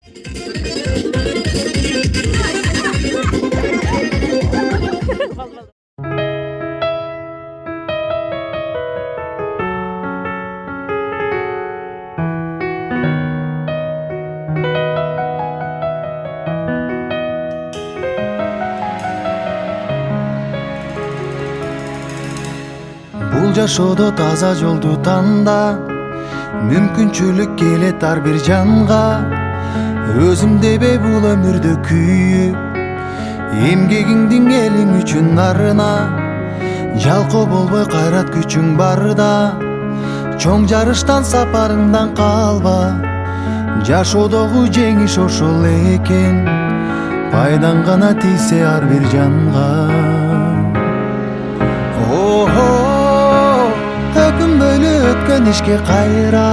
Бул жашоодо таза жолду танда, мүмкүнчүлүк келет ар бир жанга. Өзүм дебей бул өмүрдө күйүп, эмгегиңдин элиң үчүн арына. Жалкоо болбой кайрат күчүң барда, чоң жарыштан сапарыңдан калба. Жашоодогу жеңиш ошол экен, пайдаң гана тийсе ар бир жанга. Өкүнбөйлү өткөн ишке кайра,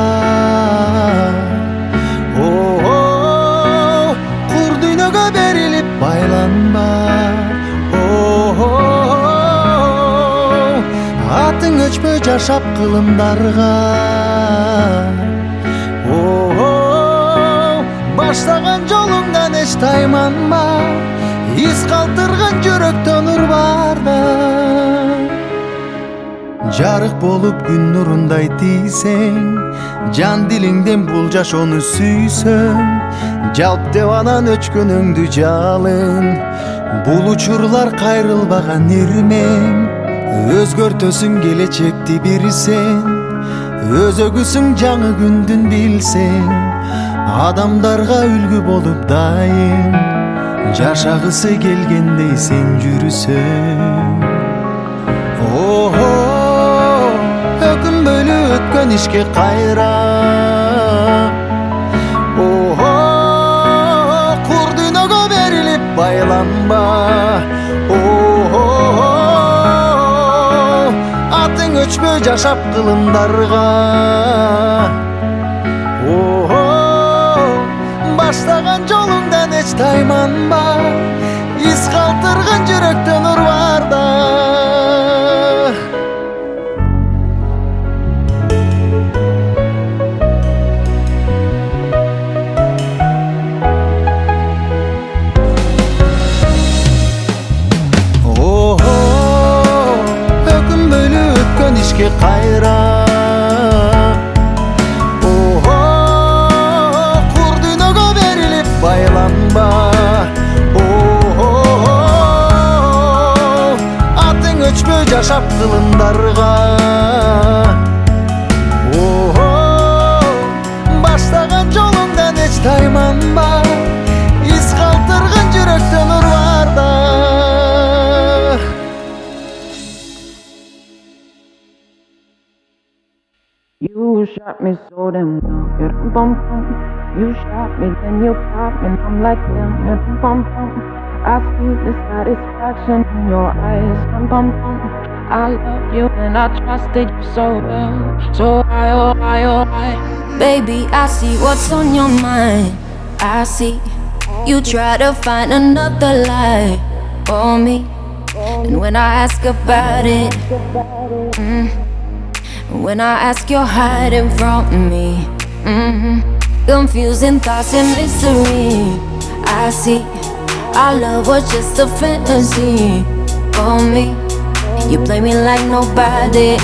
кур дүйнөгө берилип байланба. Атың өчпөй жашап кылымдарга, баштаган жолуңдан эч тайманма. Из калтырган жүрөктөн нур барда, жарык болуп күн нурундай тийсең, жан дилиңден бул жашоону сүйсөң. Жалп деп анан өчкөнүңдү жалын, бул учурлар кайрылбаган ирмең. Өзгөртөсүң келечекти бир сен, өзөгүсүң жаңы күндүн билсең. Адамдарга үлгү болуп дайым, жашагысы келгендей сен жүрсөң. Өкүнбөйлү өткөн ишке кайра, кур дүйнөгө берилип байланба. Атың өчпөй жашап кылымдарга, баштаган жолуңдан эч тайманба. Из калтырган жүрөктөн нур барда. Өкүнбөйлү өткөн ишке кайра, кур дүйнөгө берилип байланба. Атың өчпөй жашап кылымдарга, баштаган жолуңдан эч тайманба. Из калтырган жүрөктөн нур барда. You shot me so damn well, yeah, bum bum. You shot me, then you popped me, and I'm like damn, yeah, bum bum. I see the satisfaction in your eyes, bum bum bum. I loved you and I trusted you so well, so I, oh I, oh I. Baby, I see what's on your mind. I see you try to find another lie for me, and when I ask about it, when I ask, you're hiding from me. Confusing thoughts and mystery. I see our love was just a fantasy for me. You play me like nobody,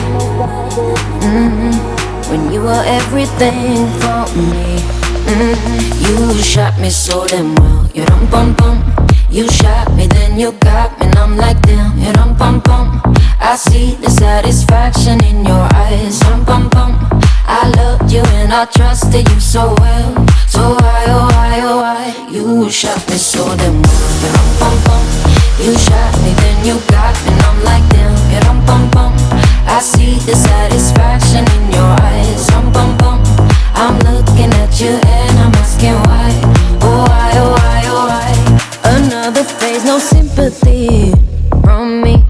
when you were everything for me. You shot me so damn well, you dum bum bum. You shot me, then you got me, and I'm like damn, you dum bum bum. I see the satisfaction in your eyes, dum bum bum. I loved you and I trusted you so well, so why, oh why, oh why. You shot me so damn well, you dum bum bum. You shot me, then you got me, and I'm like damn, you dum bum bum. I see the satisfaction in your eyes, dum bum bum. I'm looking at you and I'm asking why, oh why, oh why, oh why. Another phase, no sympathy from me.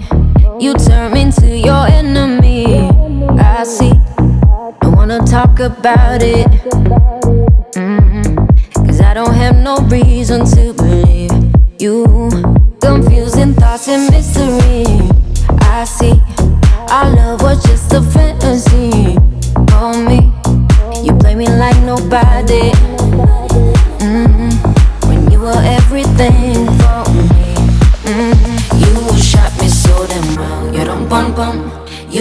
You turn me into your enemy. I see, don't wanna talk about it, cause I don't have no reason to believe you. Confusing thoughts and mystery. I see, our love was just a fantasy for me. You play me like nobody,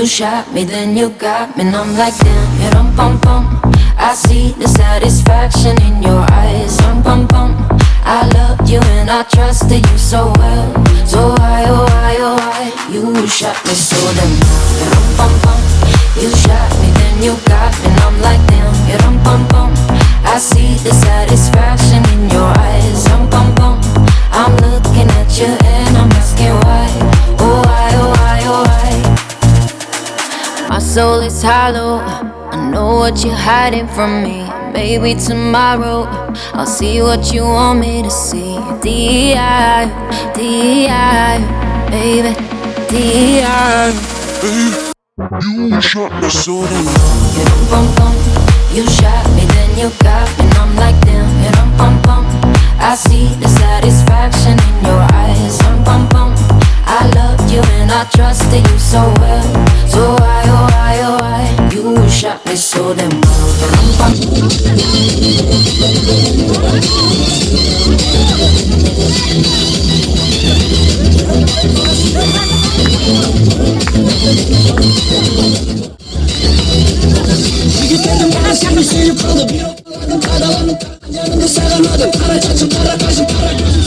You shot me, then you got me, and I'm like damn, you dum bum bum. I see the satisfaction in your eyes, bum bum. I loved you and I trusted you so well. So why, oh why, oh why? You shot me so damn well, you dum bum bum. You shot me, then you got me, and I'm like damn, you dum bum bum. I see the satisfaction in your eyes, bum bum. I'm looking at you and I'm asking why, oh why, oh why, oh why? My soul is hollow, I know what you're hiding from me. Maybe tomorrow I'll see what you want me to see. D.I., D.I., baby, D.I. You shot me so damn. You dum bum bum. You shot me, then you got me, and I'm like damn. You dum bum bum. I see the satisfaction in your eyes, bum bum. I loved you and I trusted you so well. So why, oh why, oh why? You shot me so damn well. You dum bum bum. Yigitlerim bana seni sevip kalıp Yollarım kadalanıp yanında saramadım Kara çatım kara kaşım kara gözüm